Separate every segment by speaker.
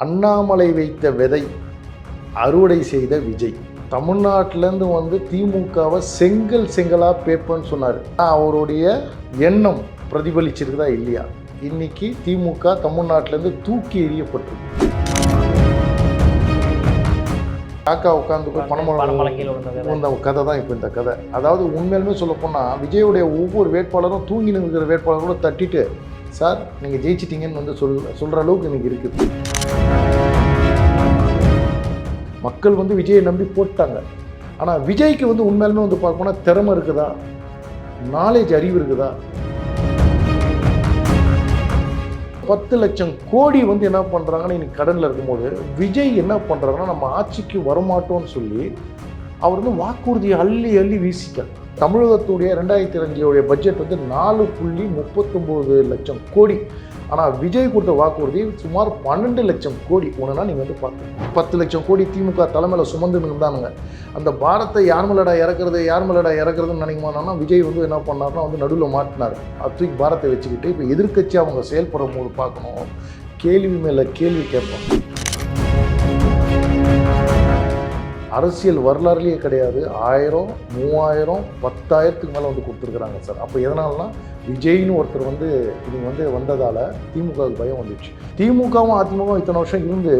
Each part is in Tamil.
Speaker 1: அண்ணாமலை வைத்த விதை அறுவடை செய்த விஜய். தமிழ்நாட்டிலேருந்து வந்து திமுகவை செங்கலாக பேப்பன்னு சொன்னார். அவருடைய எண்ணம் பிரதிபலிச்சிருக்குதா இல்லையா? இன்னைக்கு திமுக தமிழ்நாட்டிலேருந்து தூக்கி எறியப்பட்டிருக்கு. காக்கா உட்காந்து போய் பணம் கதை தான் இப்போ இந்த கதை. அதாவது உண்மையிலுமே சொல்ல போனால் விஜயுடைய ஒவ்வொரு வேட்பாளரும் தூங்கி நிற்கிற வேட்பாளரோட தட்டிட்டு, சார் நீங்கள் ஜெயிச்சிட்டிங்கன்னு வந்து சொல்கிற அளவுக்கு இன்றைக்கி இருக்குது. மக்கள் வந்து விஜயை நம்பி போட்டாங்க. ஆனால் விஜய்க்கு வந்து உண்மையிலுமே வந்து பார்க்க போனால் திறமை இருக்குதா, நாலேஜ் அறிவு இருக்குதா? 10 லட்சம் கோடி வந்து என்ன பண்ணுறாங்கன்னா இன்னைக்கு கடனில் இருக்கும்போது விஜய் என்ன பண்ணுறாங்கன்னா நம்ம ஆட்சிக்கு வரமாட்டோம்னு சொல்லி அவர் வந்து வாக்குறுதியை அள்ளி வீசிட்டார். தமிழகத்துடைய 2005 பட்ஜெட் வந்து 4.39 லட்சம் கோடி. ஆனால் விஜய் கொடுத்த வாக்குறுதி சுமார் 12 லட்சம் கோடி. ஒன்றுனா நீங்கள் வந்து பார்த்து 10 லட்சம் கோடி திமுக தலைமையில் சுமந்து இருந்தானுங்க. அந்த பாரத்தை யார் மேலடா இறக்குறதுன்னு நினைக்குமானா விஜய் வந்து என்ன பண்ணார்னா வந்து நடுவில் மாட்டினார். அது தூக்கி பாரத்தை வச்சுக்கிட்டு இப்போ எதிர்க்கட்சி அவங்க செயல்படும் போது பார்க்கணும், கேள்வி மேலே கேள்வி கேட்போம். அரசியல் வரலாறுலேயே கிடையாது. 1000, 3000, 10,000க்கு மேலே வந்து கொடுத்துருக்குறாங்க சார். அப்போ எதனாலனா விஜய்னு ஒருத்தர் வந்து இவங்க வந்து வந்ததால் திமுகவுக்கு பயம் வந்துடுச்சு. திமுகவும் அதிமுகவும் இத்தனை வருஷம் இருந்து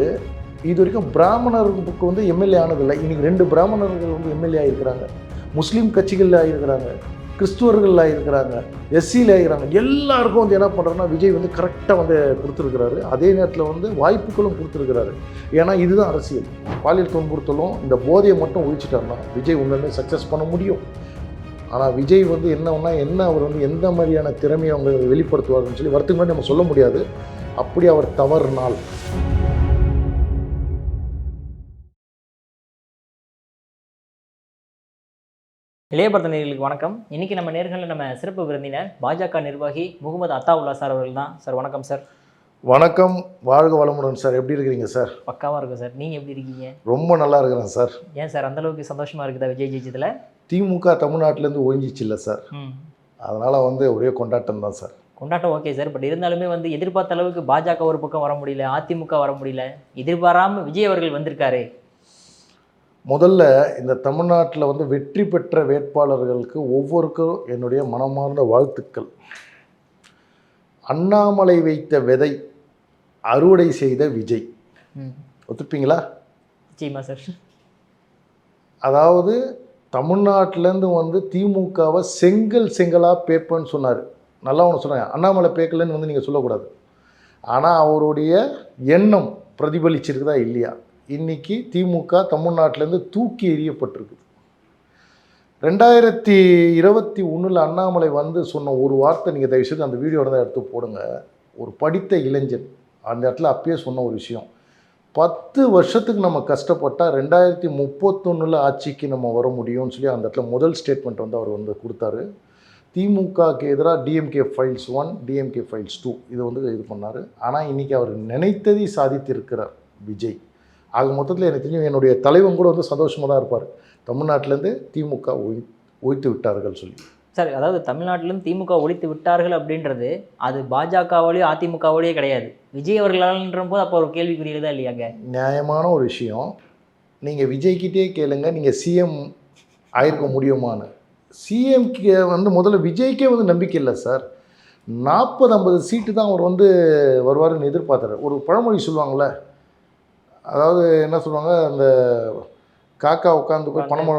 Speaker 1: இது வரைக்கும் பிராமணர்களுக்கு வந்து எம்எல்ஏ ஆனதில்லை. இன்றைக்கி 2 பிராமணர்கள் வந்து எம்எல்ஏ ஆகிருக்கிறாங்க, முஸ்லீம் கட்சிகளில் ஆகிருக்கிறாங்க, கிறிஸ்துவர்கள் ஆகிருக்கிறாங்க, எஸ்சியில் ஆகிருக்கிறாங்க. எல்லாருக்கும் வந்து என்ன பண்ணுறோன்னா விஜய் வந்து கரெக்டாக வந்து கொடுத்துருக்கிறாரு. அதே நேரத்தில் வந்து வாய்ப்புகளும் கொடுத்துருக்கிறாரு. ஏன்னா இதுதான் அரசியல். பாலியல் துன்புறுத்தலும் இந்த போதையை மட்டும் ஒழிச்சிட்டாருன்னா விஜய் உண்மையுமே சக்ஸஸ் பண்ண முடியும். ஆனால் விஜய் வந்து என்ன அவர் வந்து எந்த மாதிரியான திறமையை அவங்க வெளிப்படுத்துவார்னு சொல்லி வரத்துக்கு முன்னாடி நம்ம சொல்ல முடியாது. அப்படி அவர் தவறுனால்
Speaker 2: இளையபரத நேயர்களுக்கு வணக்கம். இன்றைக்கி நம்ம நேர்களில் நம்ம சிறப்பு விருந்தினர் பாஜக நிர்வாகி முகமது அத்தாவுல்லா சார் அவர்கள் தான். சார் வணக்கம் சார்.
Speaker 1: வணக்கம், வாழ்க வளமுடன் சார். எப்படி இருக்கிறீங்க சார்?
Speaker 2: பக்காவாக இருக்கும் சார். நீங்கள் எப்படி இருக்கீங்க?
Speaker 1: ரொம்ப நல்லா இருக்கிறேன் சார்.
Speaker 2: ஏன் சார் அந்தளவுக்கு சந்தோஷமாக இருக்குதா விஜய் ஜெயிச்சதில்?
Speaker 1: திமுக தமிழ்நாட்டிலேருந்து ஒழிஞ்சிச்சு இல்லை சார், அதனால் வந்து ஒரே கொண்டாட்டம் தான் சார்.
Speaker 2: கொண்டாட்டம் ஓகே சார். பட் இருந்தாலுமே வந்து எதிர்பார்த்த அளவுக்கு பாஜக ஒரு பக்கம் வர முடியல, அதிமுக வர முடியல. எதிர்பாராமல் விஜய் அவர்கள் வந்திருக்காரு.
Speaker 1: முதல்ல இந்த தமிழ்நாட்டில் வந்து வெற்றி பெற்ற வேட்பாளர்களுக்கு ஒவ்வொருக்கும் என்னுடைய மனமார்ந்த வாழ்த்துக்கள். அண்ணாமலை வைத்த விதை அறுவடை செய்த விஜய். ஒத்துப்பீங்களா?
Speaker 2: நிச்சயமா சார்.
Speaker 1: அதாவது தமிழ்நாட்டிலேருந்து வந்து திமுகவை செங்கலாக பேப்பன்னு சொன்னார். நல்லா ஒன்று சொன்னாங்க, அண்ணாமலை பேக்கலன்னு வந்து நீங்கள் சொல்லக்கூடாது. ஆனால் அவருடைய எண்ணம் பிரதிபலிச்சிருக்குதா இல்லையா? இன்றைக்கி திமுக தமிழ்நாட்டிலேருந்து தூக்கி எறியப்பட்டிருக்கு. 2021 அண்ணாமலை வந்து சொன்ன ஒரு வார்த்தை நீங்கள் தயவுசெய்து அந்த வீடியோட தான் எடுத்து போடுங்க. ஒரு படித்த இளைஞன் அந்த இடத்துல அப்பயே சொன்ன ஒரு விஷயம், 10 வருஷத்துக்கு நம்ம கஷ்டப்பட்டால் 2031 ஆட்சிக்கு நம்ம வர முடியும்னு சொல்லி அந்த இடத்துல முதல் ஸ்டேட்மெண்ட் வந்து அவர் வந்து கொடுத்தாரு. திமுகக்கு எதிராக டிஎம்கே ஃபைல்ஸ் 1, டிஎம்கே ஃபைல்ஸ் 2 இதை வந்து இது பண்ணார். ஆனால் இன்றைக்கி அவர் நினைத்ததை சாதித்திருக்கிறார் விஜய். ஆக மொத்தத்தில் எனக்கு தெரியும் என்னுடைய தலைவன் கூட வந்து சந்தோஷமாக தான் இருப்பார், தமிழ்நாட்டிலேருந்து திமுக ஒழித்து விட்டார்கள் சொல்லி.
Speaker 2: சார், அதாவது தமிழ்நாட்டிலேருந்து திமுக ஒழித்து விட்டார்கள் அப்படின்றது அது பாஜகவோடையோ அதிமுகவோடையோ கிடையாது, விஜய் அவர்களால்ன்ற போது அப்போ ஒரு கேள்விக்குரியதா இல்லையாங்க?
Speaker 1: நியாயமான ஒரு விஷயம். நீங்கள் விஜய்கிட்டே கேளுங்க, நீங்கள் சிஎம் ஆயிருக்க முடியுமான்னு. சிஎம்கே வந்து முதல்ல விஜய்க்கே வந்து நம்பிக்கை இல்லை சார். 40-50 சீட்டு தான் அவர் வந்து வருவாருன்னு எதிர்பார்த்தாரு. ஒரு பழமொழி சொல்லுவாங்கள்ல, அதாவது என்ன சொல்லுவாங்க, அந்த காக்கா உட்காந்து போய் பணம்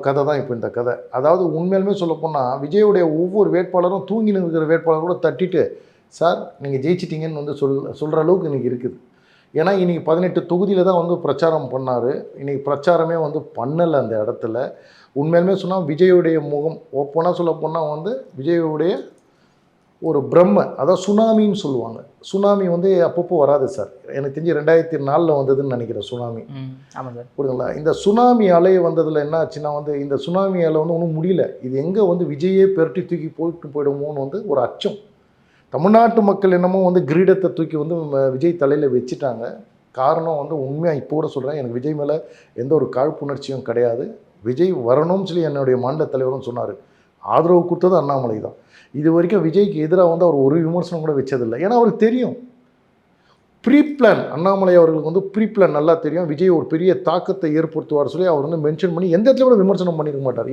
Speaker 1: கதை தான் இப்போ இந்த கதை. அதாவது உண்மையிலுமே சொல்ல போனால் விஜயுடைய ஒவ்வொரு வேட்பாளரும் தூங்கி நிற்கிற வேட்பாளரோட தட்டிட்டு, சார் நீங்கள் ஜெயிச்சிட்டிங்கன்னு வந்து சொல்கிற அளவுக்கு இன்றைக்கி இருக்குது. ஏன்னா இன்றைக்கி 18 தொகுதியில் தான் வந்து பிரச்சாரம் பண்ணார். இன்றைக்கி பிரச்சாரமே வந்து பண்ணலை அந்த இடத்துல. உண்மையிலுமே சொன்னால் விஜயுடைய முகம் ஓப்பனாக சொல்ல போனால் வந்து விஜயுடைய ஒரு பிரம்ம, அதாவது சுனாமின்னு சொல்லுவாங்க. சுனாமி வந்து அப்பப்போ வராது சார். எனக்கு தெரிஞ்சு 2004 வந்ததுன்னு நினைக்கிறேன் சுனாமி.
Speaker 2: ஆமாம் சார்.
Speaker 1: புரியுதுங்களா? இந்த சுனாமி அலை வந்ததில் என்ன ஆச்சுன்னா வந்து இந்த சுனாமி அலை வந்து ஒன்றும் முடியல. இது எங்கே வந்து விஜயே பெருட்டி தூக்கி போயிடுமோன்னு வந்து ஒரு அச்சம். தமிழ்நாட்டு மக்கள் என்னமோ வந்து கிரீடத்தை தூக்கி வந்து விஜய் தலையில் வச்சுட்டாங்க. காரணம் வந்து உண்மையாக இப்போ கூட சொல்கிறேன், எனக்கு விஜய் மேலே எந்த ஒரு காழ்ப்புணர்ச்சியும் கிடையாது. விஜய் வரணும்னு சொல்லி என்னுடைய மாநில தலைவரும் சொன்னார். ஆதரவு கொடுத்தது அண்ணாமலை தான். இது வரைக்கும் விஜய்க்கு எதிராக வந்து அவர் ஒரு விமர்சனம் கூட வச்சதில்லை. ஏன்னா அவருக்கு தெரியும் ப்ரீ பிளான் அண்ணாமலை அவர்களுக்கு வந்து ப்ரீ பிளான் நல்லா தெரியும். விஜய் ஒரு பெரிய தாக்கத்தை ஏற்படுத்துவார் சொல்லி அவர் வந்து மென்ஷன் பண்ணி எந்த இடத்துல கூட விமர்சனம் பண்ணியிருக்க மாட்டார்.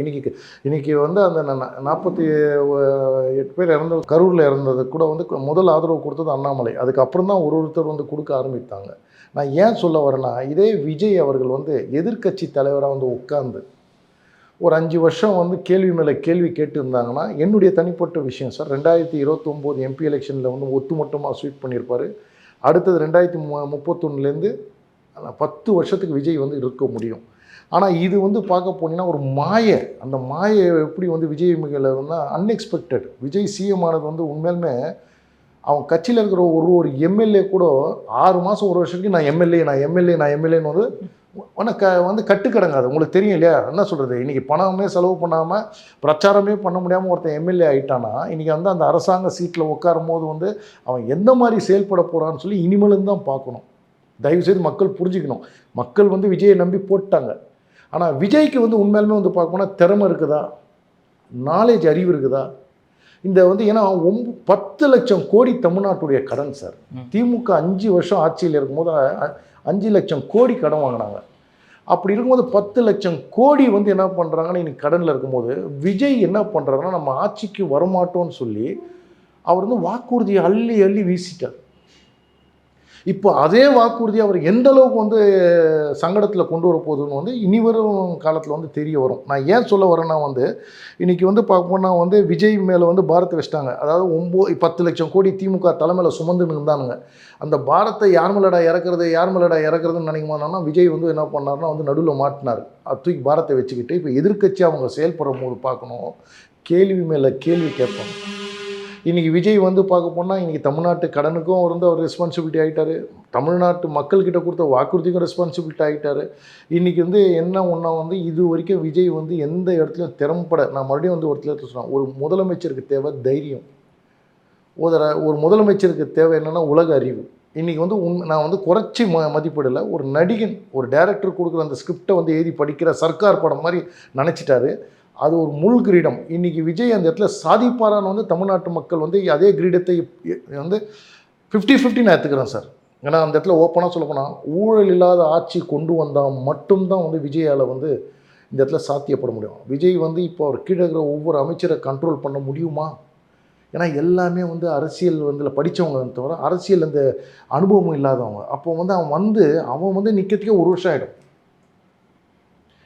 Speaker 1: இன்னைக்கு வந்து அந்த 48 பேர் இறந்த கரூரில் இறந்தது கூட வந்து முதல் ஆதரவு கொடுத்தது அண்ணாமலை. அதுக்கப்புறம் தான் ஒருத்தர் வந்து கொடுக்க ஆரம்பித்தாங்க. நான் ஏன் சொல்ல வரேன்னா, இதே விஜய் அவர்கள் வந்து எதிர்க்கட்சி தலைவராக வந்து உட்கார்ந்து ஒரு 5 வருஷம் வந்து கேள்வி மேலே கேள்வி கேட்டு இருந்தாங்கன்னா, என்னுடைய தனிப்பட்ட விஷயம் சார், 2029 எம்பி எலெக்ஷனில் வந்து ஒட்டுமொத்தமாக ஸ்வீப் பண்ணியிருப்பார். அடுத்தது 2031 10 வருஷத்துக்கு விஜய் வந்து இருக்க முடியும். ஆனால் இது வந்து பார்க்க போனீங்கன்னா ஒரு மாயை. அந்த மாயை எப்படி வந்து விஜய் மிகல வந்து அன்எக்ஸ்பெக்டட். விஜய் சிஎம் ஆனது வந்து உண்மையிலுமே அவன் கட்சியில் இருக்கிற ஒரு எம்எல்ஏ கூட 6 மாதம் 1 வருஷத்துக்கு நான் எம்எல்ஏன்னு வந்து கட்டுக்கடங்காது. உங்களுக்கு தெரியும் இல்லையா? என்ன சொல்கிறது, இன்றைக்கி பணமே செலவு பண்ணாமல் பிரச்சாரமே பண்ண முடியாமல் ஒருத்தன் எம்எல்ஏ ஆகிட்டானா, இன்றைக்கி வந்து அந்த அரசாங்க சீட்டில் உட்காரும் போது வந்து அவன் எந்த மாதிரி செயல்பட போகிறான்னு சொல்லி இனிமேலும் தான் பார்க்கணும். தயவுசெய்து மக்கள் புரிஞ்சுக்கணும். மக்கள் வந்து விஜயை நம்பி போட்டாங்க. ஆனால் விஜய்க்கு வந்து உண்மையிலுமே வந்து பார்க்கணும்னா திறமை இருக்குதா, நாலேஜ் அறிவு இருக்குதா? இந்த வந்து ஏன்னா 10 லட்சம் கோடி தமிழ்நாட்டுடைய கடன் சார். திமுக 5 வருஷம் ஆட்சியில் இருக்கும்போது 5 லட்சம் கோடி கடன் வாங்கினாங்க. அப்படி இருக்கும்போது 10 லட்சம் கோடி வந்து என்ன பண்ணுறாங்கன்னா இன்னைக்கு கடனில் இருக்கும்போது விஜய் என்ன பண்ணுறாருன்னா, நம்ம ஆட்சிக்கு வரமாட்டோம்னு சொல்லி அவர் வந்து வாக்குறுதியை அள்ளி அள்ளி வீசிட்டார். இப்போ அதே வாக்குறுதி அவர் எந்த அளவுக்கு வந்து சங்கடத்தில் கொண்டு வர போகுதுன்னு வந்து இனி வரும் காலத்தில் வந்து தெரிய வரும். நான் ஏன் சொல்ல வரேன்னா வந்து இன்றைக்கி வந்து பார்ப்போம்னா வந்து விஜய் மேலே வந்து பாரத்தை வச்சிட்டாங்க. அதாவது 10 லட்சம் கோடி திமுக தலைமையில் சுமந்துன்னு இருந்தானுங்க. அந்த பாரத்தை யார் மேலடா இறக்குறதுன்னு நினைக்கும் போதுனா விஜய் வந்து என்ன பண்ணார்னா வந்து நடுவில் மாட்டினார். அது தூக்கி பாரத்தை வச்சுக்கிட்டு இப்போ எதிர்க்கட்சி அவங்க செயல்படும் போது பார்க்கணும், கேள்வி மேலே கேள்வி கேட்பாங்க. இன்றைக்கி விஜய் வந்து பார்க்க போனால் இன்றைக்கி தமிழ்நாட்டு கடனுக்கும் வந்து அவர் ரெஸ்பான்சிபிலிட்டி ஆகிட்டார். தமிழ்நாட்டு மக்கள்கிட்ட கொடுத்த வாக்குறுதிக்கும் ரெஸ்பான்சிபிலிட்டி ஆகிட்டார். இன்றைக்கி வந்து என்ன ஒன்றா வந்து இது வரைக்கும் விஜய் வந்து எந்த இடத்துலையும் திறம்பட, நான் மறுபடியும் வந்து ஒரு இடத்துல சொன்னேன், ஒரு முதலமைச்சருக்கு தேவை தைரியம். ஒரு முதலமைச்சருக்கு தேவை என்னென்னா உலக அறிவு. இன்றைக்கி வந்து நான் வந்து குறைச்சி மதிப்பிடலை. ஒரு நடிகன், ஒரு டைரக்டர் கொடுக்குற அந்த ஸ்கிரிப்டை வந்து எழுதி படிக்கிற சர்க்கார் படம் மாதிரி நினச்சிட்டாரு. அது ஒரு முள் கிரீடம். இன்றைக்கி விஜய் அந்த இடத்துல சாதிப்பாரான்னு வந்து தமிழ்நாட்டு மக்கள் வந்து அதே கிரீடத்தை வந்து 50-50 நான் எடுத்துக்கிறேன் சார். ஏன்னா அந்த இடத்துல ஓப்பனாக சொல்லப்போனால் ஊழல் இல்லாத ஆட்சி கொண்டு வந்தால் மட்டும்தான் வந்து விஜயால் வந்து இந்த இடத்துல சாத்தியப்பட முடியும். விஜய் வந்து இப்போ அவர் கீழே இருக்கிற ஒவ்வொரு அமைச்சரை கண்ட்ரோல் பண்ண முடியுமா? ஏன்னா எல்லாமே வந்து அரசியல் வந்து படித்தவங்க தவிர அரசியல் அந்த அனுபவம் இல்லாதவங்க. அப்போ வந்து அவன் வந்து நிற்கிறதுக்கே 1 வருஷம் ஆகிடும்.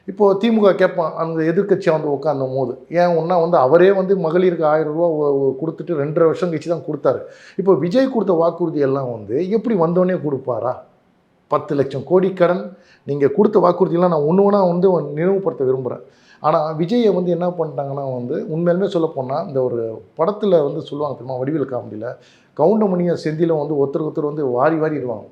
Speaker 1: இப்போது திமுக கேட்பான், அந்த எதிர்க்கட்சியாக வந்து உட்காந்தும் போது ஏன் ஒன்றா வந்து அவரே வந்து மகளிருக்கு 1000 ரூபா கொடுத்துட்டு 2.5 வருஷம் கழிச்சு தான் கொடுத்தாரு. இப்போ விஜய் கொடுத்த வாக்குறுதி எல்லாம் வந்து எப்படி வந்தோடனே கொடுப்பாரா? 10 லட்சம் கோடி கடன், நீங்கள் கொடுத்த வாக்குறுதியெல்லாம் நான் ஒன்று வந்து நினைவுபடுத்த விரும்புகிறேன். ஆனால் விஜயை வந்து என்ன பண்ணிட்டாங்கன்னா வந்து உண்மையிலுமே சொல்லப்போனால் இந்த ஒரு படத்தில் வந்து சொல்லுவாங்க தெரியுமா, வடிவேல் காமெடியில் கவுண்டமணியும் செந்திலும் வந்து ஒருத்தர் வந்து வாரிடுவாங்க.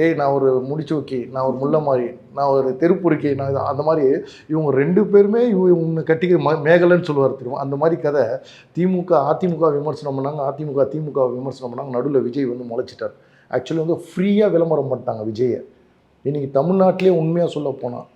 Speaker 1: ஏய் நான் ஒரு முடிச்சோக்கி, நான் ஒரு முல்லை மாதிரி, நான் ஒரு தெருப்புருக்கி, நான் அந்த மாதிரி இவங்க 2 பேருமே இவங்க கட்டிக்க மேகலன்னு சொல்லுவார் தெரியுமா. அந்த மாதிரி கதை அதிமுக விமர்சனம் பண்ணாங்க, திமுக விமர்சனம் பண்ணாங்க. நடுவில் விஜய் வந்து முளைச்சிட்டார். ஆக்சுவலி வந்து ஃப்ரீயாக விளம்பரம் பண்ணிட்டாங்க விஜயை. இன்றைக்கி தமிழ்நாட்டிலே உண்மையாக சொல்ல போனால்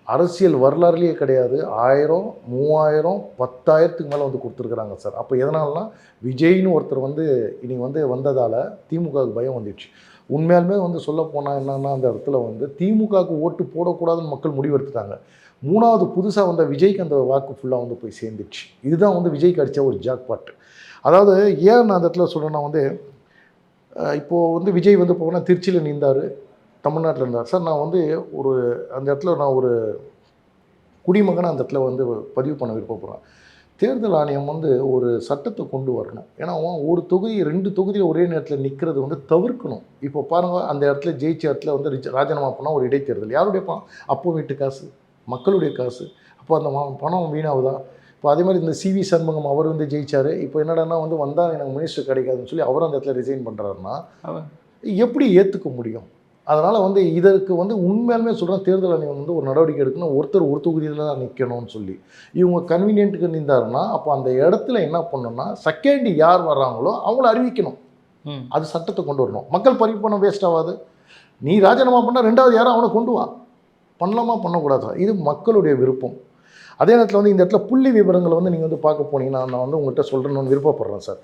Speaker 1: அரசியல் வரலாறுலேயே கிடையாது. 1000, 3000, 10,000க்கு மேலே வந்து கொடுத்துருக்குறாங்க சார். அப்போ எதனாலனா விஜய்னு ஒருத்தர் வந்து இன்றைக்கி வந்து வந்ததால் திமுகவுக்கு பயம் வந்துடுச்சு. உண்மையாலுமே வந்து சொல்ல போனால் என்னன்னா அந்த இடத்துல வந்து திமுகவுக்கு ஓட்டு போடக்கூடாதுன்னு மக்கள் முடிவெடுத்துட்டாங்க. 3வது புதுசாக வந்த விஜய்க்கு அந்த வாக்கு ஃபுல்லாக வந்து போய் சேர்ந்துடுச்சு. இதுதான் வந்து விஜய்க்கு அடித்த ஒரு ஜாக்பாட். அதாவது ஏன் நான் அந்த இடத்துல சொல்கிறேன்னா வந்து இப்போது வந்து விஜய் வந்து போனால் திருச்சியில் நின்றார், தமிழ்நாட்டில் இருந்தார் சார். நான் வந்து அந்த இடத்துல நான் ஒரு குடிமகனை அந்த இடத்துல வந்து பதிவு பண்ண விருப்பப்படுறேன். தேர்தல் ஆணையம் வந்து ஒரு சட்டத்தை கொண்டு வரணும். ஏன்னா ஒரு தொகுதி 2 தொகுதியில் ஒரே நேரத்தில் நிற்கிறது வந்து தவிர்க்கணும். இப்போ பாருங்கள், அந்த இடத்துல ஜெயிச்ச இடத்துல வந்து ராஜினாமா பண்ணால் ஒரு இடைத்தேர்தல் யாருடைய பணம்? அப்போ வீட்டு காசு, மக்களுடைய காசு. அப்போ அந்த பணம் வீணாகுதா? இப்போ அதே மாதிரி இந்த சிவி சண்முகம் அவர் வந்து ஜெயிச்சார். இப்போ என்னடான்னா வந்து வந்தால் எனக்கு மினிஸ்டர் கிடைக்காதுன்னு சொல்லி அவரும் அந்த இடத்துல ரிசைன் பண்ணுறாருன்னா எப்படி ஏற்றுக்க முடியும்? அதனால் வந்து இதற்கு வந்து உண்மையாலுமே சொல்கிறேன், தேர்தல் ஆணையம் வந்து ஒரு நடவடிக்கை எடுக்கணும். ஒருத்தர் ஒரு தொகுதியில் தான் நிற்கணும்னு சொல்லி இவங்க கன்வீனியன்ட்டுக்கு நின்றாருன்னா அப்போ அந்த இடத்துல என்ன பண்ணணும்னா செகண்ட் யார் வர்றாங்களோ அவங்கள அறிவிக்கணும். அது சட்டத்தை கொண்டு வரணும். மக்கள் பதிவு பண்ண வேஸ்ட் ஆகாது. நீ ராஜினாமா பண்ணால் 2வது யாரும் அவனை கொண்டு வா. பண்ணலாமா பண்ணக்கூடாது. இது மக்களுடைய விருப்பம். அதே நேரத்தில் வந்து இந்த இடத்துல புள்ளி விவரங்களை வந்து நீங்கள் வந்து பார்க்க போனீங்கன்னா நான் வந்து உங்கள்கிட்ட சொல்கிறேன்னு விருப்பப்படுறேன் சார்.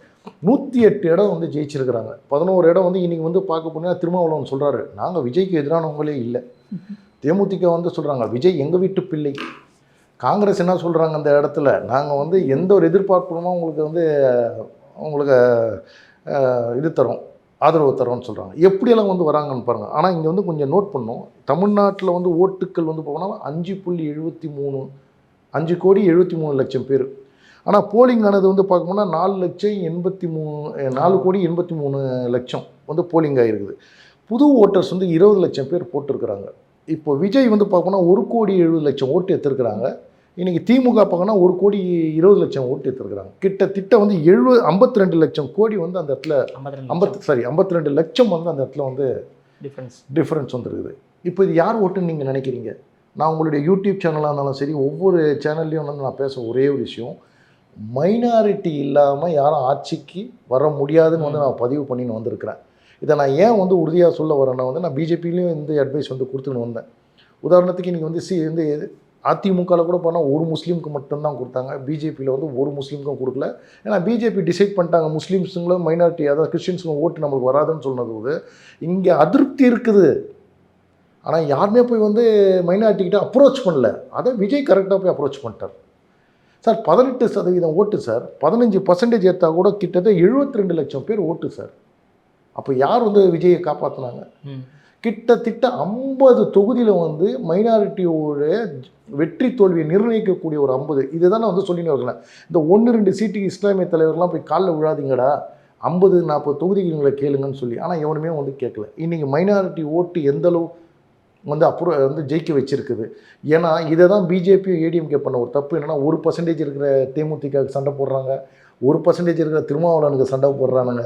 Speaker 1: 108 இடம் வந்து ஜெயிச்சிருக்கிறாங்க. 11 இடம் வந்து இன்றைக்கி வந்து பார்க்க போனீங்கன்னா திருமாவளவன் சொல்கிறாரு, நாங்கள் விஜய்க்கு எதிரானவங்களே இல்லை. தேமுதிக வந்து சொல்கிறாங்க விஜய் எங்கள் வீட்டு பிள்ளை. காங்கிரஸ் என்ன சொல்கிறாங்க அந்த இடத்துல, நாங்கள் வந்து எந்த ஒரு எதிர்பார்ப்புமா உங்களுக்கு வந்து உங்களுக்கு இது தரோம், ஆதரவு தரோம்னு சொல்கிறாங்க. எப்படியெல்லாம் வந்து வராங்கன்னு பாருங்கள். ஆனால் இங்கே வந்து கொஞ்சம் நோட் பண்ணோம், தமிழ்நாட்டில் வந்து ஓட்டுக்கள் வந்து போனால் 5.73 5,73,00,000 பேர். ஆனால் போலிங் ஆனது வந்து பார்க்கணும்னா 4,83,00,000 வந்து போலிங் ஆகிருக்குது. புது ஓட்டர்ஸ் வந்து 20 லட்சம் பேர் போட்டிருக்கிறாங்க. இப்போ விஜய் வந்து பார்க்கணும்னா 1,70,00,000 ஓட்டு எடுத்துருக்கிறாங்க. இன்றைக்கி திமுக பார்க்கணும்னா 1,20,00,000 ஓட்டு எடுத்துருக்கிறாங்க. கிட்டத்தட்ட வந்து 52 லட்சம் கோடி வந்து அந்த இடத்துல 52 லட்சம் வந்து அந்த இடத்துல வந்து டிஃப்ரென்ஸ் வந்துருக்குது. இப்போ இது யார் ஓட்டுன்னு நீங்கள் நினைக்கிறீங்க? நான் உங்களுடைய யூடியூப் சேனலாக இருந்தாலும் சரி, ஒவ்வொரு சேனல்லையும் வந்து நான் பேச ஒரே ஒரு விஷயம், மைனாரிட்டி இல்லாமல் யாரும் ஆட்சிக்கு வர முடியாதுன்னு வந்து நான் பதிவு பண்ணின்னு வந்திருக்கிறேன். இதை நான் ஏன் வந்து உறுதியாக சொல்ல வரேன்னா வந்து நான் பிஜேபிலையும் இந்த அட்வைஸ் வந்து கொடுத்துன்னு வந்தேன். உதாரணத்துக்கு இன்றைக்கி வந்து அதிமுகவில் கூட போனால் ஒரு முஸ்லீமுக்கு மட்டும்தான் கொடுத்தாங்க, பிஜேபியில் வந்து ஒரு முஸ்லீமுக்கும் கொடுக்கல. ஏன்னா பிஜேபி டிசைட் பண்ணிட்டாங்க முஸ்லீம்ஸுங்களும் மைனாரிட்டி, அதாவது கிறிஸ்டின்ஸுங்களும் ஓட்டு நம்மளுக்கு வராதுன்னு சொன்னது போது இங்கே அதிருப்தி இருக்குது. ஆனால் யாருமே போய் வந்து மைனாரிட்டிக்கிட்ட அப்ரோச் பண்ணல. அதை விஜய் கரெக்டாக போய் அப்ரோச் பண்ணிட்டார் சார். 18% ஓட்டு சார், 15% ஏற்றா கூட கிட்டத்தட்ட 72 லட்சம் பேர் ஓட்டு சார். அப்போ யார் வந்து விஜயை காப்பாற்றினாங்க? கிட்டத்தட்ட 50 தொகுதியில் வந்து மைனாரிட்டியோட வெற்றி தோல்வியை நிர்ணயிக்கக்கூடிய ஒரு 50, இதுதான் நான் வந்து சொல்லின்னு வரேன். இந்த 1-2 சீட்டுக்கு இஸ்லாமிய தலைவர்கள்லாம் போய் காலில் விழாதீங்கடா, 50-40 தொகுதிகளை கேளுங்கன்னு சொல்லி. ஆனால் எவனுமே வந்து கேட்கல. இன்றைக்கி மைனாரிட்டி ஓட்டு எந்தளவு வந்து ஜெயிக்க வச்சிருக்குது. ஏன்னா இதை தான் பிஜேபியும் ஏடிஎம்கே பண்ண ஒரு தப்பு என்னென்னா, 1% இருக்கிற தேமுதிகவுக்கு சண்டை போடுறாங்க, 1% இருக்கிற திருமாவளவனுக்கு சண்டை போடுறானுங்க.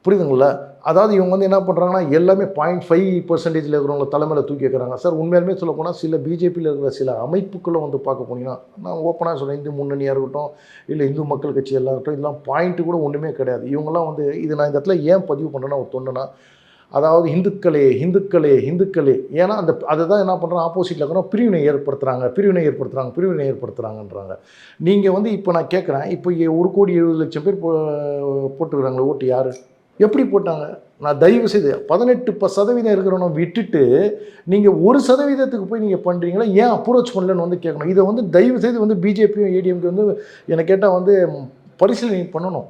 Speaker 1: புரியுதுங்களா? அதாவது இவங்க வந்து என்ன பண்ணுறாங்கன்னா எல்லாமே 0.5% இருக்கிறவங்க தலைமையில் தூக்கி வைக்கிறாங்க சார். உண்மையாலுமே சொல்ல போனால் சில பிஜேபியில் இருக்கிற சில அமைப்புகளும் வந்து பார்க்க போனீங்கன்னா, நான் ஓப்பனாக சொல்கிறேன், இந்து முன்னணியாக இருக்கட்டும், இல்லை இந்து மக்கள் கட்சி எல்லாம் இருக்கட்டும், இதெல்லாம் பாயிண்ட்டு கூட ஒன்றுமே கிடையாது. இவங்கெல்லாம் வந்து இது நான் இந்த இடத்துல ஏன் பதிவு பண்ணுறேன்னா ஒரு தொண்டுனா, அதாவது இந்துக்களே ஏன்னா அதை தான் என்ன பண்ணுறாங்க, ஆப்போசிட்டில் இருக்கிறோம் பிரிவினை ஏற்படுத்துகிறாங்கன்றாங்க. நீங்கள் வந்து இப்போ நான் கேட்குறேன், இப்போ 1,70,00,000 பேர் போட்டுக்கிறாங்களே ஓட்டு, யார் எப்படி போட்டாங்க? நான் தயவு செய்து 18% இருக்கிறவனை விட்டுட்டு நீங்கள் 1% போய் நீங்கள் பண்ணுறீங்களா, ஏன் அப்ரோச் பண்ணலன்னு வந்து கேட்கணும். இதை வந்து தயவு செய்து வந்து பிஜேபியும் ஏடிஎம்கே வந்து என்னை கேட்டால் வந்து பரிசீலனை பண்ணணும்.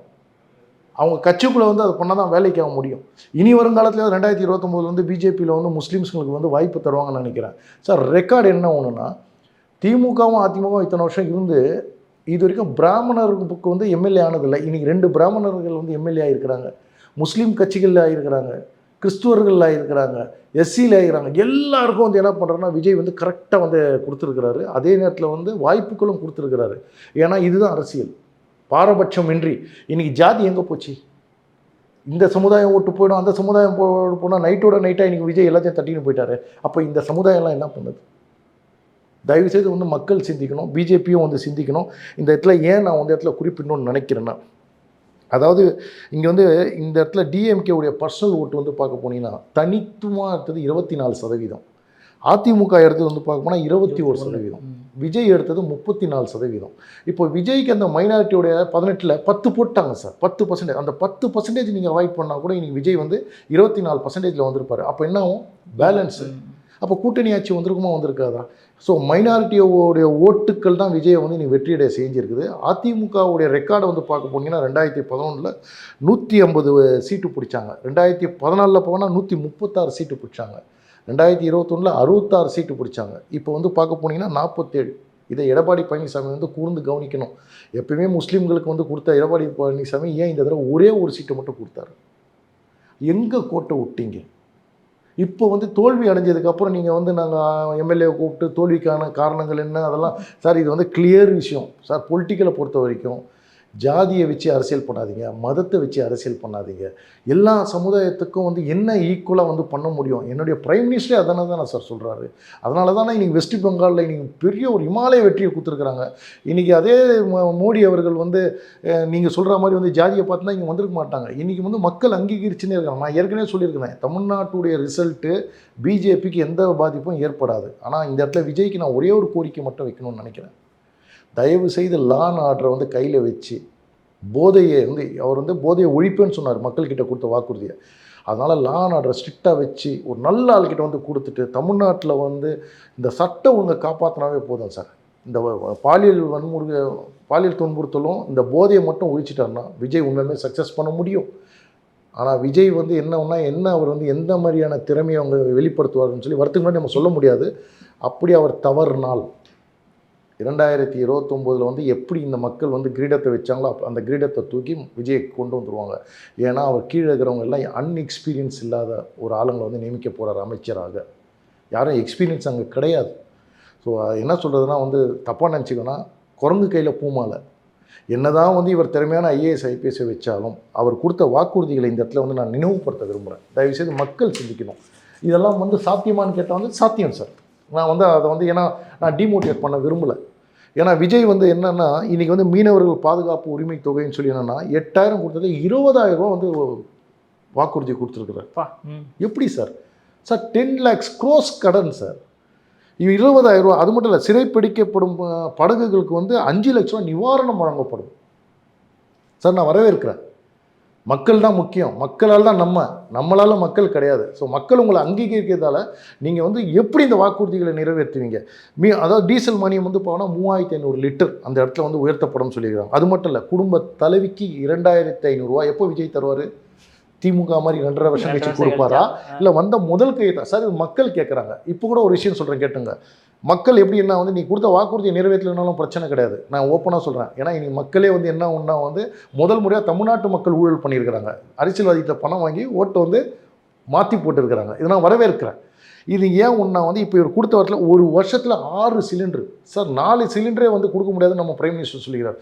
Speaker 1: அவங்க கட்சிக்குள்ளே வந்து அதை பண்ணால் தான் வேலைக்கு ஆக முடியும். இனி வருங்காலத்தில் 2029 வந்து பிஜேபியில் வந்து முஸ்லீம்ஸுங்களுக்கு வந்து வாய்ப்பு தருவாங்கன்னு நினைக்கிறேன் சார். ரெக்கார்டு என்ன ஒன்றுனா, திமுகவும் அதிமுகவும் இத்தனை வருஷம் இருந்து இது வரைக்கும் பிராமணருக்கு வந்து எம்எல்ஏ ஆனதில்லை. இன்றைக்கி 2 பிராமணர்கள் வந்து எம்எல்ஏ ஆகிருக்கிறாங்க, முஸ்லீம் கட்சிகளில் ஆகிருக்கிறாங்க, கிறிஸ்துவர்கள் ஆகிருக்கிறாங்க, எஸ்சியில் ஆகிருக்கிறாங்க. எல்லாருக்கும் வந்து என்ன பண்ணுறோன்னா விஜய் வந்து கரெக்டாக வந்து கொடுத்துருக்கிறாரு. அதே நேரத்தில் வந்து வாய்ப்புகளும் கொடுத்துருக்கிறாரு. ஏன்னா இதுதான் அரசியல், பாரபட்சம் இன்றி. இன்றைக்கி ஜாதி எங்கே போச்சு? இந்த சமுதாயம் ஓட்டு போயிடும், அந்த சமுதாயம் போனால் நைட்டோட நைட்டாக இன்றைக்கி விஜய் எல்லாத்தையும் தட்டின்னு போயிட்டாரு. அப்போ இந்த சமுதாயம்லாம் என்ன பண்ணுது? தயவுசெய்து வந்து மக்கள் சிந்திக்கணும், பிஜேபியும் வந்து சிந்திக்கணும். இந்த இடத்துல ஏன் நான் வந்து இடத்துல குறிப்பிடணும்னு நினைக்கிறேன்னா, அதாவது இங்கே வந்து இந்த இடத்துல டிஎம்கேவுடைய பர்சனல் ஓட்டு வந்து பார்க்க போனீங்கன்னா தனித்துவமாக எடுத்தது 24%, அதிமுக எடுத்தது வந்து பார்க்க போனால் 21%, விஜய் எடுத்தது 34%. இப்போ விஜய்க்கு அந்த மைனாரிட்டியோடைய 18ல் 10 போட்டாங்க சார், 10%. அந்த 10% நீங்கள் அவாய்ட் பண்ணால் கூட இன்றைக்கி விஜய் வந்து 24%ல் வந்திருப்பார். அப்போ என்ன ஆகும்? பேலன்ஸு. அப்போ கூட்டணி ஆட்சி வந்திருக்குமா, வந்திருக்காதா? ஸோ மைனாரிட்டியோடைய ஓட்டுக்கள் தான் விஜயை வந்து நீ வெற்றியடைய செஞ்சுருக்குது. அதிமுகவுடைய ரெக்கார்டை வந்து பார்க்க போனீங்கன்னா 2011 150 சீட்டு பிடிச்சாங்க, 2014 போனால் 136 சீட்டு பிடிச்சாங்க, 2021 66 சீட்டு பிடிச்சாங்க. இப்போ வந்து பார்க்க போனீங்கன்னா 47. இதை எடப்பாடி பழனிசாமி வந்து கூர்ந்து கவனிக்கணும். எப்பயுமே முஸ்லீம்களுக்கு வந்து கொடுத்த எடப்பாடி பழனிசாமி ஏன் இந்த தடவை ஒரே ஒரு சீட்டை மட்டும் கொடுத்தாரு? எங்கே கோட்டை விட்டீங்க? இப்போ வந்து தோல்வி அடைஞ்சதுக்கப்புறம் நீங்கள் வந்து நாங்கள் எம்எல்ஏ கூப்பிட்டு தோல்விக்கான காரணங்கள் என்ன அதெல்லாம் சார், இது வந்து கிளியர் விஷயம் சார். பொலிட்டிக்கலை பொறுத்த வரைக்கும் ஜாதியை வச்சு அரசியல் பண்ணாதீங்க, மதத்தை வச்சு அரசியல் பண்ணாதீங்க. எல்லா சமுதாயத்துக்கும் வந்து என்ன ஈக்குவலாக வந்து பண்ண முடியும். என்னுடைய பிரைம் மினிஸ்டரே அதனால தான் சார் சொல்கிறாரு. அதனால தானே இன்றைக்கி வெஸ்ட் பெங்காலில் இன்றைக்கி பெரிய ஒரு இமாலய வெற்றியை கொடுத்துருக்குறாங்க. இன்றைக்கி அதே மோடி அவர்கள் வந்து நீங்கள் சொல்கிற மாதிரி வந்து ஜாதியை பார்த்துனா இங்கே வந்திருக்க மாட்டாங்க. இன்றைக்கி வந்து மக்கள் அங்கீகரிச்சுன்னே இருக்காங்க. நான் ஏற்கனவே சொல்லியிருக்கிறேன், தமிழ்நாட்டுடைய ரிசல்ட்டு பிஜேபிக்கு எந்த பாதிப்பும் ஏற்படாது. ஆனால் இந்த இடத்துல விஜய்க்கு நான் ஒரே ஒரு கோரிக்கை மட்டும் வைக்கணும்னு நினைக்கிறேன். தயவு செய்து லா அண்ட் ஆர்டரை வந்து கையில் வச்சு போதையை வந்து அவர் வந்து போதையை ஒழிப்புன்னு சொன்னார் மக்கள்கிட்ட கொடுத்த வாக்குறுதியை. அதனால் லா அண்ட் ஆர்டரை ஸ்ட்ரிக்டாக வச்சு ஒரு நல்ல ஆள்கிட்ட வந்து கொடுத்துட்டு தமிழ்நாட்டில் வந்து இந்த சட்ட ஒழுங்கை காப்பாற்றினாவே போதும் சார். இந்த பாலியல் துன்புறுத்தலும் இந்த போதையை மட்டும் ஒழிச்சிட்டாருன்னா விஜய் உண்மையுமே சக்ஸஸ் பண்ண முடியும். ஆனால் விஜய் வந்து என்ன அவர் வந்து எந்த மாதிரியான திறமையை அவங்க வெளிப்படுத்துவார்னு சொல்லி வரத்துக்கு முன்னாடி நம்ம சொல்ல முடியாது. அப்படி அவர் தவறுனால் 2029 வந்து எப்படி இந்த மக்கள் வந்து கிரீடத்தை வச்சாங்களோ அந்த கிரீடத்தை தூக்கி விஜயை கொண்டு வந்துடுவாங்க. ஏன்னா அவர் கீழே இருக்கிறவங்க எல்லாம் அன்எக்ஸ்பீரியன்ஸ் இல்லாத ஒரு ஆளுங்களை வந்து நியமிக்க போகிறார் அமைச்சராக. யாரும் எக்ஸ்பீரியன்ஸ் அங்கே கிடையாது. ஸோ என்ன சொல்கிறதுனா வந்து தப்பாக நினச்சிக்கோன்னா குரங்கு கையில் பூமாலை. என்னதான் வந்து இவர் திறமையான ஐஏஎஸ் ஐபிஎஸ்ஸை வச்சாலும் அவர் கொடுத்த வாக்குறுதிகளை இந்த இடத்துல வந்து நான் நினைவுபடுத்த விரும்புகிறேன். தயவுசெய்து மக்கள் சிந்திக்கணும். இதெல்லாம் வந்து சாத்தியமானு கேட்டால் வந்து சாத்தியம் சார். நான் வந்து அதை வந்து ஏன்னா நான் டிமோட்டிவேட் பண்ண விரும்பலை. ஏன்னா விஜய் வந்து என்னென்னா இன்றைக்கி வந்து மீனவர்கள் பாதுகாப்பு உரிமை தொகைன்னு சொல்லி என்னென்னா 8000 கொடுத்தது 20,000 ரூபா வந்து வாக்குறுதி கொடுத்துருக்குறாரு. எப்படி சார் 10 lakhs crores கடன் சார். 20,000 ரூபா. அது மட்டும் இல்லை, சிறைப்பிடிக்கப்படும் படகுகளுக்கு வந்து 5 லட்சம் ரூபா நிவாரணம் வழங்கப்படும் சார். நான் வரவேற்கிறேன். மக்கள் தான் முக்கியம். மக்களால் தான் நம்மளால் மக்கள் கிடையாது. ஸோ மக்கள் உங்களை அங்கீகரிக்கிறதால நீங்கள் வந்து எப்படி இந்த வாக்குறுதிகளை நிறைவேற்றுவீங்க? அதாவது டீசல் மானியம் வந்து போனால் 3500 லிட்டர் அந்த இடத்துல வந்து உயர்த்தப்படும் சொல்லியிருக்காங்க. அது மட்டும் இல்லை, குடும்ப தலைவிக்கு 2500 ரூபா எப்போ விஜய் தருவார்? திமுக மாதிரி 2.5 வருஷம் கழிச்சு கொடுப்பாரா இல்லை வந்த முதல் கையை தான் சார்? இது மக்கள் கேட்குறாங்க. இப்போ கூட ஒரு விஷயம் சொல்கிறேன் கேட்டுங்க. மக்கள் எப்படி என்ன வந்து நீ கொடுத்த வாக்குறுதியை நிறைவேற்றலைனாலும் பிரச்சனை கிடையாது. நான் ஓப்பனாக சொல்கிறேன். ஏன்னா இன்னைக்கு மக்களே வந்து என்ன ஒன்றா வந்து முதல் முறையாக தமிழ்நாட்டு மக்கள் ஊழல் பண்ணியிருக்கிறாங்க. அரசியல்வாதிகிட்ட பணம் வாங்கி ஓட்டை வந்து மாற்றி போட்டுருக்கிறாங்க. இதை நான் வரவேற்கிறேன். இது ஏன் ஒன்றா வந்து இப்போ இவர் கொடுத்த வாரத்தில் ஒரு வருஷத்தில் 6 சிலிண்டர் சார், 4 சிலிண்டரே வந்து கொடுக்க முடியாதுன்னு நம்ம பிரைம் மினிஸ்டர் சொல்லிக்கிறார்.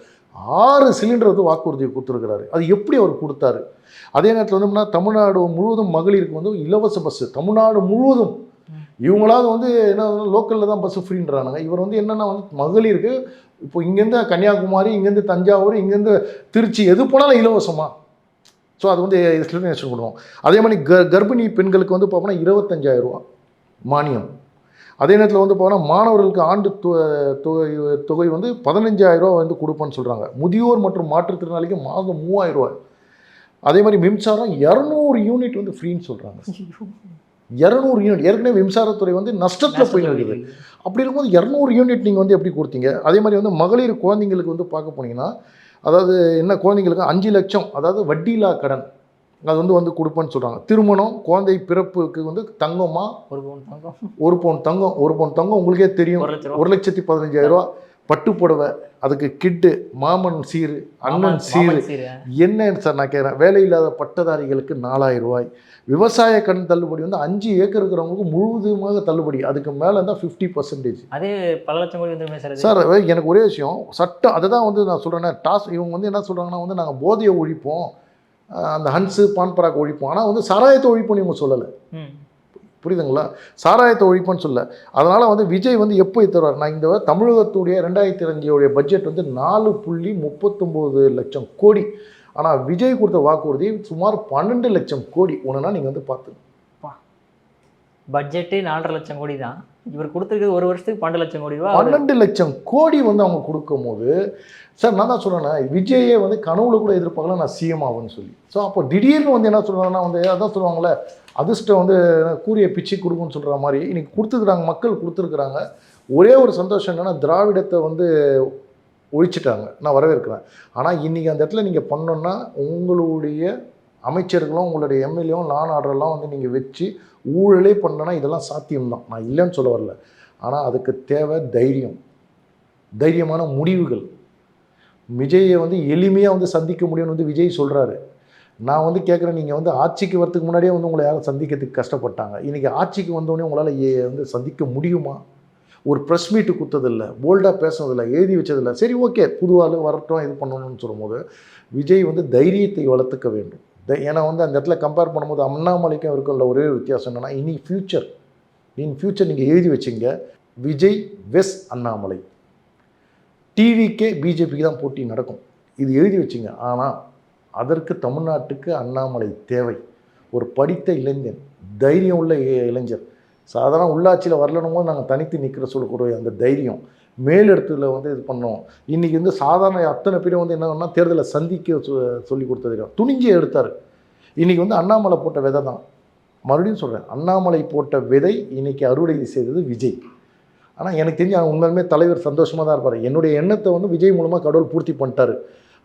Speaker 1: 6 சிலிண்டர் வந்து வாக்குறுதியை கொடுத்துருக்கிறாரு. அது எப்படி அவர் கொடுத்தாரு? அதே நேரத்தில் வந்து தமிழ்நாடு முழுவதும் மகளிருக்கு வந்து இலவச பஸ்ஸு தமிழ்நாடு முழுவதும். இவங்களாவது வந்து என்ன லோக்கலில் தான் பஸ்ஸு ஃப்ரீன்றானுங்க. இவர் வந்து என்னென்னா வந்து மகளிருக்கு இப்போ இங்கேருந்து கன்னியாகுமரி, இங்கேருந்து தஞ்சாவூர், இங்கேருந்து திருச்சி எது போனாலும் இலவசமாக. ஸோ அது வந்து எக்ஸ்பிளனேஷன் கொடுவோம். அதே மாதிரி கர்ப்பிணி பெண்களுக்கு வந்து பார்த்தோம்னா 25,000 ரூபா மானியம். அதே நேரத்தில் வந்து பார்த்தோன்னா மாணவர்களுக்கு ஆண்டு தொகை வந்து 15,000 ரூபா வந்து கொடுப்பேன்னு சொல்கிறாங்க. முதியோர் மற்றும் மாற்றுத்திறனாளிக்கு மாதம் 3,000 ரூபா. அதே மாதிரி மின்சாரம் 200 யூனிட் வந்து ஃப்ரீன்னு சொல்கிறாங்க. 200 யூனிட். ஏற்கனவே மின்சாரத்துறை வந்து நஷ்டத்தில் போய் இருக்குது. அப்படி இருக்கும்போது 200 யூனிட் நீங்கள் வந்து எப்படி கொடுத்தீங்க? அதே மாதிரி வந்து மகளிர் குழந்தைங்களுக்கு வந்து பார்க்க போனீங்கன்னா, அதாவது என்ன குழந்தைங்களுக்கு 5 லட்சம் அதாவது வட்டியில்லா கடன் அது வந்து கொடுப்பேன்னு சொல்கிறாங்க. திருமணம் குழந்தை பிறப்புக்கு வந்து தங்கமாக 1 பவுன் தங்கம் உங்களுக்கே தெரியும் 1,15,000 ரூபா. பட்டு புடவை, அதுக்கு கிட்டு, மாமன் சீரு, அண்ணன் சீரு. என்னன்னு சார் நான் கேட்குறேன். வேலை இல்லாத பட்டதாரிகளுக்கு 4,000 ரூபாய். விவசாய கடன் தள்ளுபடி வந்து 5 ஏக்கர் இருக்கிறவங்களுக்கு முழுவதுமாக தள்ளுபடி. அதுக்கு மேலே இருந்தால் 50%. அதே பல லட்சம் கோடி வந்து சார். எனக்கு ஒரே விஷயம் சட்டம் அதை தான் வந்து நான் சொல்கிறேன்னா இவங்க வந்து என்ன சொல்கிறாங்கன்னா வந்து நாங்கள் போதையை ஒழிப்போம், அந்த ஹன்ஸு பான்பராக் ஒழிப்போம். ஆனால் வந்து சாராயத்தை ஒழிப்போம்னு இவங்க சொல்லலை. புரியுதுங்களா? சாராயத்தை ஒழிப்புன்னு சொல்ல. அதனால் வந்து விஜய் வந்து எப்போ தருவார்? நான் இந்த தமிழகத்துடைய 2025 பட்ஜெட் வந்து 4.39 லட்சம் கோடி. ஆனால் விஜய் கொடுத்த வாக்குறுதி சுமார் 12 லட்சம் கோடி. ஒன்றுனா நீங்கள் வந்து பார்த்து
Speaker 2: பட்ஜெட்டு 4.5 லட்சம் கோடி தான். இவர் கொடுத்துருக்குது ஒரு வருஷத்துக்கு 12 லட்சம் கோடி ரூபா.
Speaker 1: 12 லட்சம் கோடி வந்து அவங்க கொடுக்கும் போது சார் நான் தான் சொல்கிறேன்னா விஜயே வந்து கனவுல கூட எதிர்பார்க்கல நான் சிஎம் ஆகுன்னு சொல்லி. ஸோ அப்போ திடீர்னு வந்து என்ன சொல்கிறாங்கன்னா வந்து அதான் சொல்லுவாங்களே அதிர்ஷ்டம் வந்து கூறிய பிச்சு கொடுக்குன்னு சொல்கிற மாதிரி இன்றைக்கி கொடுத்துருக்குறாங்க. மக்கள் கொடுத்துருக்குறாங்க. ஒரே ஒரு சந்தோஷம் என்னென்னா திராவிடத்தை வந்து ஒழிச்சிட்டாங்க. நான் வரவேற்கிறேன். ஆனால் இன்றைக்கி அந்த இடத்துல நீங்கள் பண்ணோன்னா உங்களுடைய அமைச்சர்களும் உங்களுடைய எம்எல்ஏவும் லான் ஆர்டரெல்லாம் வந்து நீங்கள் வச்சு ஊழலே பண்ணனா இதெல்லாம் சாத்தியம்தான். நான் இல்லைன்னு சொல்ல வரல. ஆனால் அதுக்கு தேவை தைரியமான முடிவுகள். விஜயை வந்து எளிமையாக வந்து சந்திக்க முடியும்னு வந்து விஜய் சொல்கிறாரு. நான் வந்து கேட்குறேன், நீங்கள் வந்து ஆட்சிக்கு வரத்துக்கு முன்னாடியே வந்து உங்களை யாரும் சந்திக்கிறதுக்கு கஷ்டப்பட்டாங்க. இன்றைக்கி ஆட்சிக்கு வந்தோடனே உங்களால் வந்து சந்திக்க முடியுமா? ஒரு ப்ரெஸ் மீட்டு கொடுத்ததில்லை, போல்டாக பேசுனதில்லை, எழுதி வச்சதில்லை. சரி ஓகே புதுவாள் வரட்டும் இது பண்ணணும்னு சொல்லும்போது விஜய் வந்து தைரியத்தை வளர்த்துக்க வேண்டும். ஏன்னா வந்து அந்த இடத்துல கம்பேர் பண்ணும்போது அண்ணாமலைக்கும் இருக்குள்ள ஒரே வித்தியாசம் என்னென்னா இன் ஃபியூச்சர் நீங்கள் எழுதி வச்சிங்க விஜய் வெஸ் அண்ணாமலை, டிவிக்கே பிஜேபிக்கு தான் போட்டி நடக்கும். இது எழுதி வச்சிங்க. ஆனால் அதற்கு தமிழ்நாட்டுக்கு அண்ணாமலை தேவை. ஒரு படித்த இளைஞன், தைரியம் உள்ள இளைஞர். சாதாரண உள்ளாட்சியில் வரலனும் போது நாங்கள் தனித்து நிற்கிற சொல்லக்கூடிய அந்த தைரியம் மேலிடத்துல வந்து இது பண்ணோம். இன்றைக்கி வந்து சாதாரண அத்தனை பேரும் வந்து என்னன்னா தேர்தலை சந்திக்க சொல்லி கொடுத்தது துணிஞ்சு எடுத்தார். இன்றைக்கி வந்து அண்ணாமலை போட்ட விதை தான். மறுபடியும் சொல்கிறேன், அண்ணாமலை போட்ட விதை இன்றைக்கி அறுவடை செய்தது விஜய். ஆனால் எனக்கு தெரிஞ்சு உண்மையுமே தலைவர் சந்தோஷமாக தான் இருப்பார். என்னுடைய எண்ணத்தை வந்து விஜய் மூலமாக கடவுள் பூர்த்தி பண்ணிட்டார்.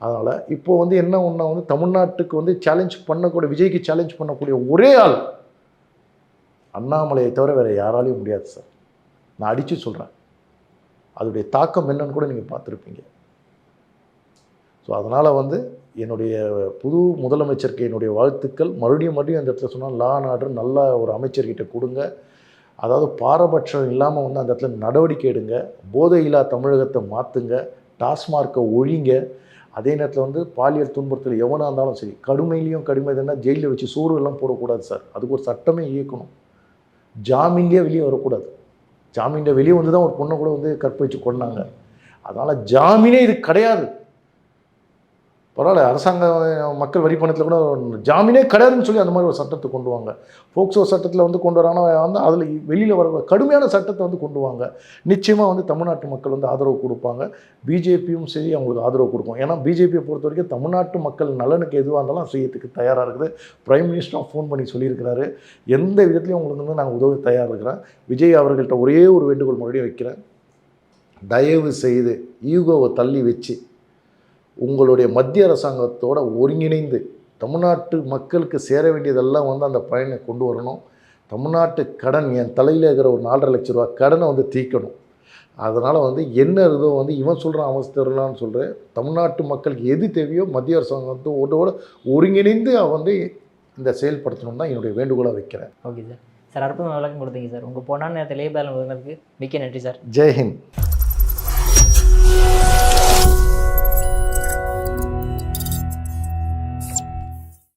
Speaker 1: அதனால் இப்போது வந்து என்ன ஒன்றா வந்து தமிழ்நாட்டுக்கு வந்து சேலஞ்ச் பண்ணக்கூடிய, விஜய்க்கு சேலஞ்ச் பண்ணக்கூடிய ஒரே ஆள் அண்ணாமலையை தவிர வேறு யாராலையும் முடியாது சார். நான் அடித்து சொல்கிறேன், அதோடைய தாக்கம் என்னன்னு கூட நீங்கள் பார்த்துருப்பீங்க. ஸோ அதனால் வந்து என்னுடைய புது முதலமைச்சருக்கு என்னுடைய வாழ்த்துக்கள். மறுபடியும் அந்த இடத்துல சொன்னால் லா அண்ட் ஆர்டர் நல்ல ஒரு அமைச்சர்கிட்ட கொடுங்க. அதாவது பாரபட்சம் இல்லாமல் வந்து அந்த இடத்துல நடவடிக்கை எடுங்க. போதையில்லா தமிழகத்தை மாற்றுங்க. டாஸ்மார்க்கை ஒழிங்க. அதே நேரத்தில் வந்து பாலியல் துன்புறுத்தல் எவனாக இருந்தாலும் சரி, கடுமையிலையும் கடுமை தானே, ஜெயிலில் வச்சு சோறு எல்லாம் போடக்கூடாது சார். அதுக்கு ஒரு சட்டமே இயக்கணும். ஜாமீன்லேயே வெளியே வரக்கூடாது. ஜாமீனில் வெளியே வந்து தான் ஒரு பொண்ணை கூட வந்து கற்பழிச்சு கொண்டாங்க. அதனால் ஜாமீனே இது கிடையாது. பரவாயில்ல, அரசாங்க மக்கள் வரி பணத்தில் கூட ஜாமீனே கிடையாதுன்னு சொல்லி அந்த மாதிரி ஒரு சட்டத்தை கொண்டு வாங்க. போக்சோ சட்டத்தில் வந்து கொண்டு வராங்கன்னா வந்து அதில் வெளியில் வர கடுமையான சட்டத்தை வந்து கொண்டு வாங்க. நிச்சயமாக வந்து தமிழ்நாட்டு மக்கள் வந்து ஆதரவு கொடுப்பாங்க. பிஜேபியும் சரி அவங்களுக்கு ஆதரவு கொடுக்கும். ஏன்னா பிஜேபியை பொறுத்த வரைக்கும் தமிழ்நாட்டு மக்கள் நலனுக்கு எதுவாக இருந்தாலும் செய்யறதுக்கு தயாராக இருக்குது. பிரைம் மினிஸ்டரும் ஃபோன் பண்ணி சொல்லியிருக்கிறாரு, எந்த விதத்துலையும் உங்களுக்கு வந்து நாங்கள் உதவி தயாராக இருக்கிறேன். விஜய் அவர்கள்ட்ட ஒரே ஒரு வேண்டுகோள் மறுபடியும் வைக்கிறேன். தயவு செய்து ஈகோவை தள்ளி வச்சு உங்களுடைய மத்திய அரசாங்கத்தோடு ஒருங்கிணைந்து தமிழ்நாட்டு மக்களுக்கு சேர வேண்டியதெல்லாம் வந்து அந்த பயனை கொண்டு வரணும். தமிழ்நாட்டு கடன், என் தலையில் இருக்கிற ஒரு 4.5 லட்ச ரூபா கடனை வந்து தீர்க்கணும். அதனால் வந்து என்ன இருதோ வந்து இவன் சொல்கிறான் அவன் தரலான்னு சொல்கிறேன். தமிழ்நாட்டு மக்களுக்கு எது தேவையோ மத்திய அரசாங்கத்தோட ஒருங்கிணைந்து வந்து இந்த செயல்படுத்தணும் தான் என்னுடைய வேண்டுகோளாக வைக்கிறேன்.
Speaker 2: Okay sir. சார் அற்புதம் விளக்கம் கொடுத்தீங்க சார். உங்கள் பொண்ணான நேரத்தில் லேபர் மிக்க நன்றி சார்.
Speaker 1: ஜெய்ஹிந்த்.